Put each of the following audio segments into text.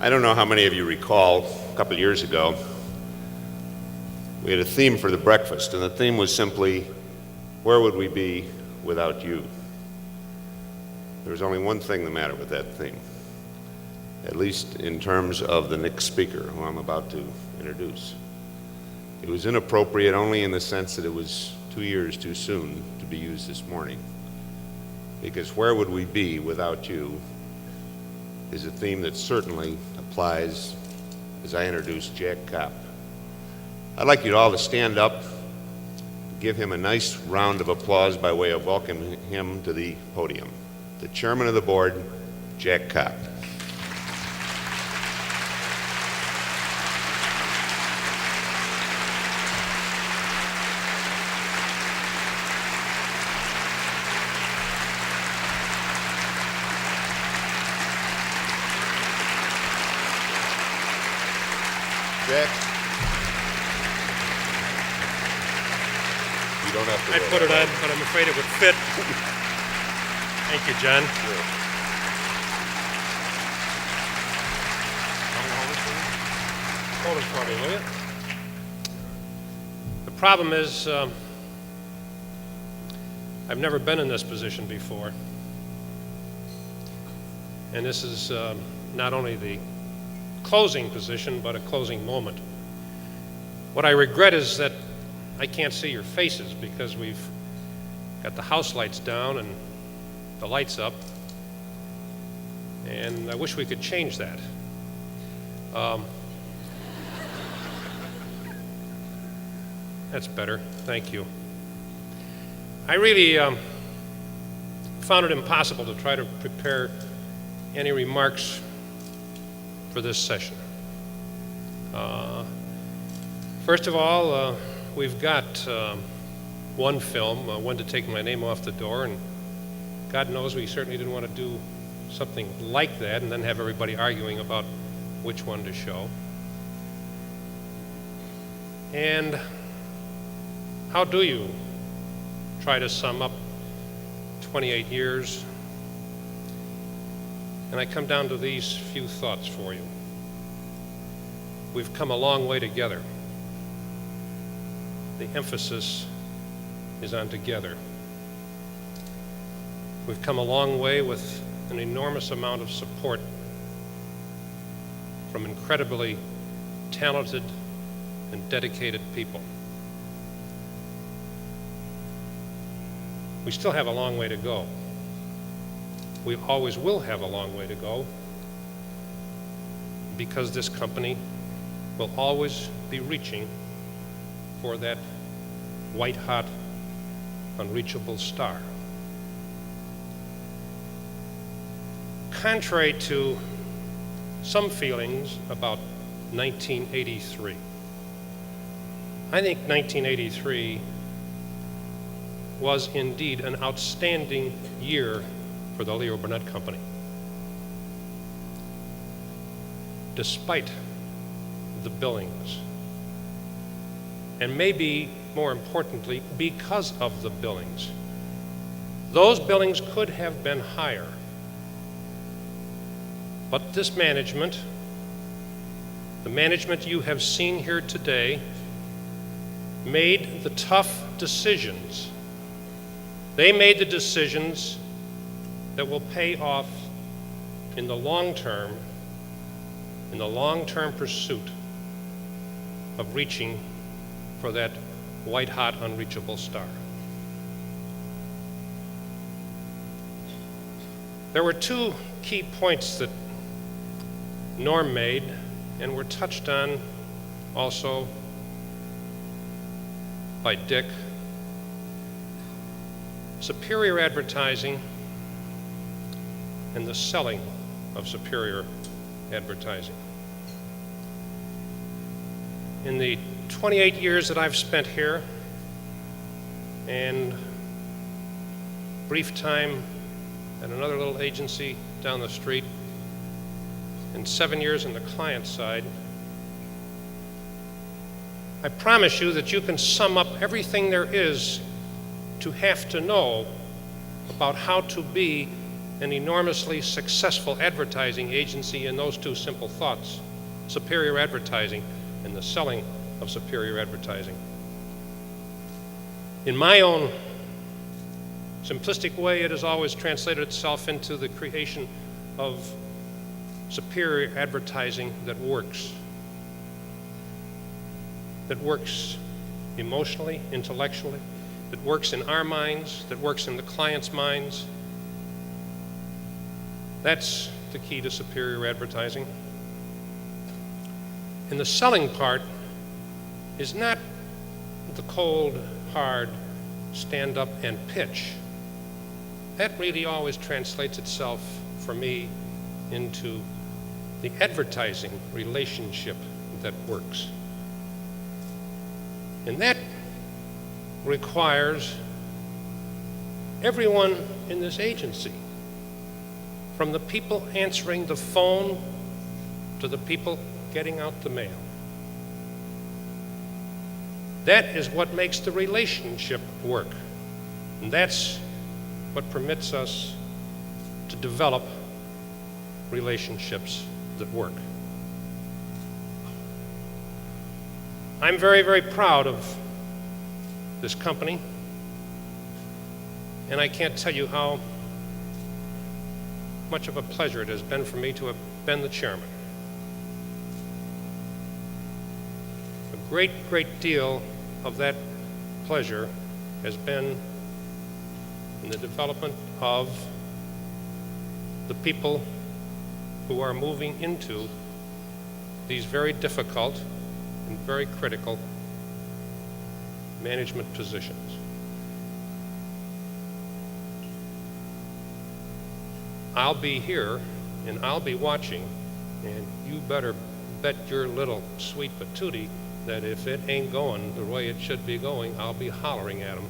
I don't know how many of you recall, a couple of years ago, we had a theme for the breakfast, and the theme was simply, where would we be without you? There was only one thing the matter with that theme, at least in terms of the next speaker, who I'm about to introduce. It was inappropriate only in the sense that it was 2 years too soon to be used this morning. Because where would we be without you is a theme that certainly applies as I introduce Jack Kopp. I'd like you all to stand up, give him a nice round of applause by way of welcoming him to the podium. The chairman of the board, Jack Kopp. Jack, you don't have to. I'd put it on, but I'm afraid it would fit. Thank you, John. Sure. Hold it for me, will you? The problem is, I've never been in this position before. And this is not only the closing position, but a closing moment. What I regret is that I can't see your faces because we've got the house lights down and the lights up, and I wish we could change that. That's better, thank you. I really found it impossible to try to prepare any remarks for this session. First of all, we've got one film, When to Take My Name Off the Door, and God knows we certainly didn't want to do something like that and then have everybody arguing about which one to show. And how do you try to sum up 28 years? And I come down to these few thoughts for you. We've come a long way together. The emphasis is on together. We've come a long way with an enormous amount of support from incredibly talented and dedicated people. We still have a long way to go. We always will have a long way to go because this company will always be reaching for that white-hot, unreachable star. Contrary to some feelings about 1983, I think 1983 was indeed an outstanding year for the Leo Burnett Company. Despite the billings, and maybe more importantly, because of the billings. Those billings could have been higher, but this management, the management you have seen here today, made the tough decisions. They made the decisions that will pay off in the long-term pursuit of reaching for that white-hot, unreachable star. There were two key points that Norm made and were touched on also by Dick. Superior advertising and the selling of superior advertising. In the 28 years that I've spent here and brief time at another little agency down the street and 7 years on the client side, I promise you that you can sum up everything there is to have to know about how to be an enormously successful advertising agency in those two simple thoughts: superior advertising and the selling of superior advertising. In my own simplistic way, it has always translated itself into the creation of superior advertising that works emotionally, intellectually, that works in our minds, that works in the client's minds. That's the key to superior advertising. And the selling part is not the cold, hard, stand up and pitch. That really always translates itself for me into the advertising relationship that works. And that requires everyone in this agency, from the people answering the phone to the people getting out the mail. That is what makes the relationship work. And that's what permits us to develop relationships that work. I'm very, very proud of this company, and I can't tell you how much of a pleasure it has been for me to have been the chairman. A great, great deal of that pleasure has been in the development of the people who are moving into these very difficult and very critical management positions. I'll be here and I'll be watching, and you better bet your little sweet patootie that if it ain't going the way it should be going, I'll be hollering at them.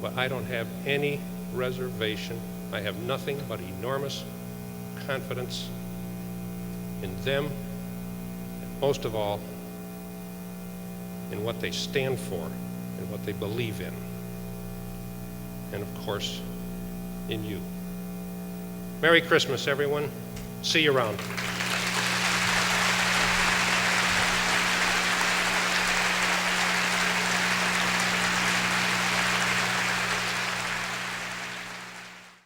But I don't have any reservation. I have nothing but enormous confidence in them, and most of all, in what they stand for and what they believe in. And of course, in you. Merry Christmas, everyone. See you around.